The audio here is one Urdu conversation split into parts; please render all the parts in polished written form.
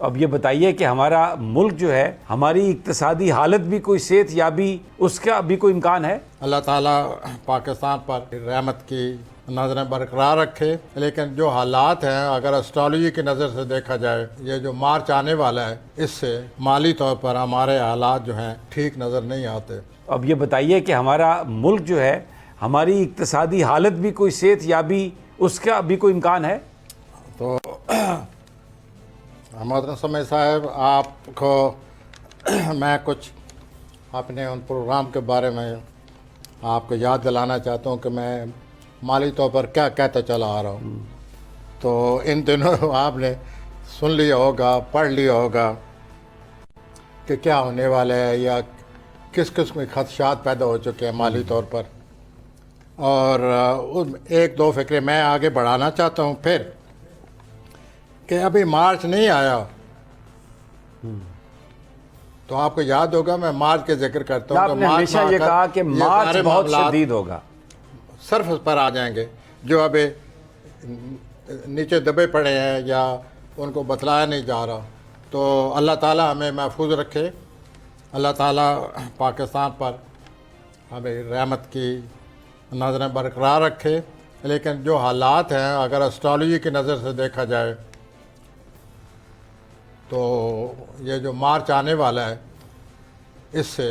اب یہ بتائیے کہ ہمارا ملک جو ہے، ہماری اقتصادی حالت بھی کوئی صحت یابی اس کا بھی کوئی امکان ہے؟ اللہ تعالیٰ پاکستان پر رحمت کی نظریں برقرار رکھے، لیکن جو حالات ہیں اگر اسٹرالوجی کی نظر سے دیکھا جائے، یہ جو مارچ آنے والا ہے اس سے مالی طور پر ہمارے حالات جو ہیں ٹھیک نظر نہیں آتے۔ اب یہ بتائیے کہ ہمارا ملک جو ہے، ہماری اقتصادی حالت بھی کوئی صحت یابی اس کا بھی کوئی امکان ہے؟ تو محترم سمیع صاحب، آپ کو میں کچھ اپنے ان پروگرام کے بارے میں آپ کو یاد دلانا چاہتا ہوں کہ میں مالی طور پر کیا کہتا چلا آ رہا ہوں۔ تو ان دنوں آپ نے سن لیا ہوگا، پڑھ لیا ہوگا کہ کیا ہونے والا ہے یا کس قسم کے خدشات پیدا ہو چکے ہیں مالی طور پر، اور ایک دو فکرے میں آگے بڑھانا چاہتا ہوں پھر کہ ابھی مارچ نہیں آیا، تو آپ کو یاد ہوگا میں مارچ کے ذکر کرتا ہوں۔ آپ نے ہمیشہ یہ کہا کہ مارچ بہت شدید ہوگا، سرفس پر آ جائیں گے، جو ابھی نیچے دبے پڑے ہیں یا ان کو بتلایا نہیں جا رہا۔ تو اللہ تعالیٰ ہمیں محفوظ رکھے، اللہ تعالیٰ پاکستان پر ہمیں رحمت کی نظریں برقرار رکھے، لیکن جو حالات ہیں اگر اسٹرالوجی کی نظر سے دیکھا جائے تو یہ جو مارچ آنے والا ہے اس سے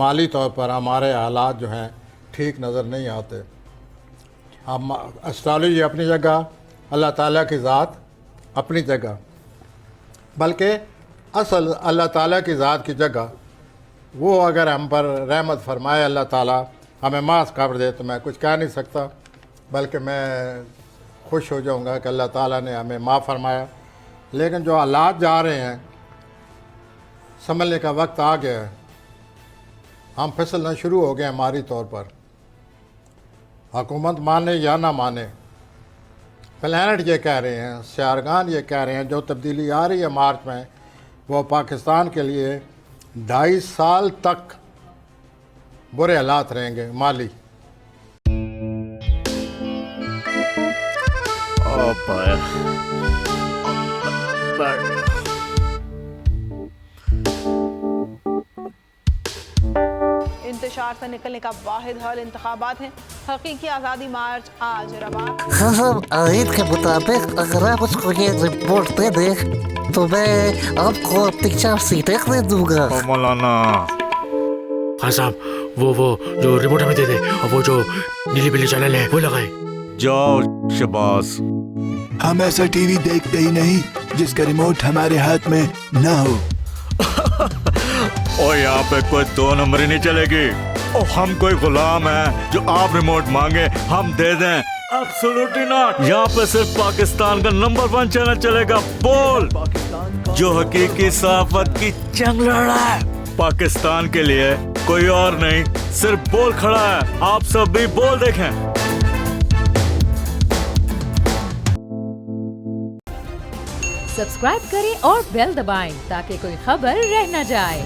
مالی طور پر ہمارے حالات جو ہیں ٹھیک نظر نہیں آتے۔ ہم اسٹرالوجی اپنی جگہ، اللہ تعالیٰ کی ذات اپنی جگہ، بلکہ اصل اللہ تعالیٰ کی ذات کی جگہ وہ اگر ہم پر رحمت فرمائے، اللہ تعالیٰ ہمیں معاف کر دے، تو میں کچھ کہہ نہیں سکتا، بلکہ میں خوش ہو جاؤں گا کہ اللہ تعالیٰ نے ہمیں معاف فرمایا۔ لیکن جو حالات جا رہے ہیں، سنبھلنے کا وقت آ گیا ہے، ہم پھسلنا شروع ہو گئے ہیں مالی طور پر، حکومت مانے یا نہ مانے۔ پلانٹ یہ کہہ رہے ہیں، سیارگان یہ کہہ رہے ہیں، جو تبدیلی آ رہی ہے مارچ میں وہ پاکستان کے لیے 2.5 سال تک برے حالات رہیں گے مالی۔ انتشار سے نکلنے کا واحد حل انتخابات ہیں۔ حقیقی آزادی مارچ آج رواں۔ خزم عید کے مطابق اگر آپ اس کو یہ رپورٹ دے دیں تو میں آپ کو 3-4 سیٹیں دے دوں گا۔ مولانا خان صاحب، وہ جو ریموٹ ہمیں دے دے، اور وہ جو نیلی پیلی چینل ہے وہ لگائے۔ جاؤ شباز، ہم ایسا ٹی وی دیکھتے ہی نہیں جس کا ریموٹ ہمارے ہاتھ میں نہ ہو۔ اور یہاں پہ کوئی 2 نمبری نہیں چلے گی، اور ہم کوئی غلام ہیں جو آپ ریموٹ مانگے ہم دے دیں؟ Absolutely not. یہاں پہ صرف پاکستان کا نمبر 1 چینل چلے گا، بول، جو حقیقی صحافت کی جنگ لڑ رہا ہے۔ پاکستان کے لیے کوئی اور نہیں، صرف بول کھڑا ہے۔ آپ سب بھی بول دیکھیں۔ سبسکرائب کریں اور بیل دبائیں تاکہ کوئی خبر رہ نہ جائے۔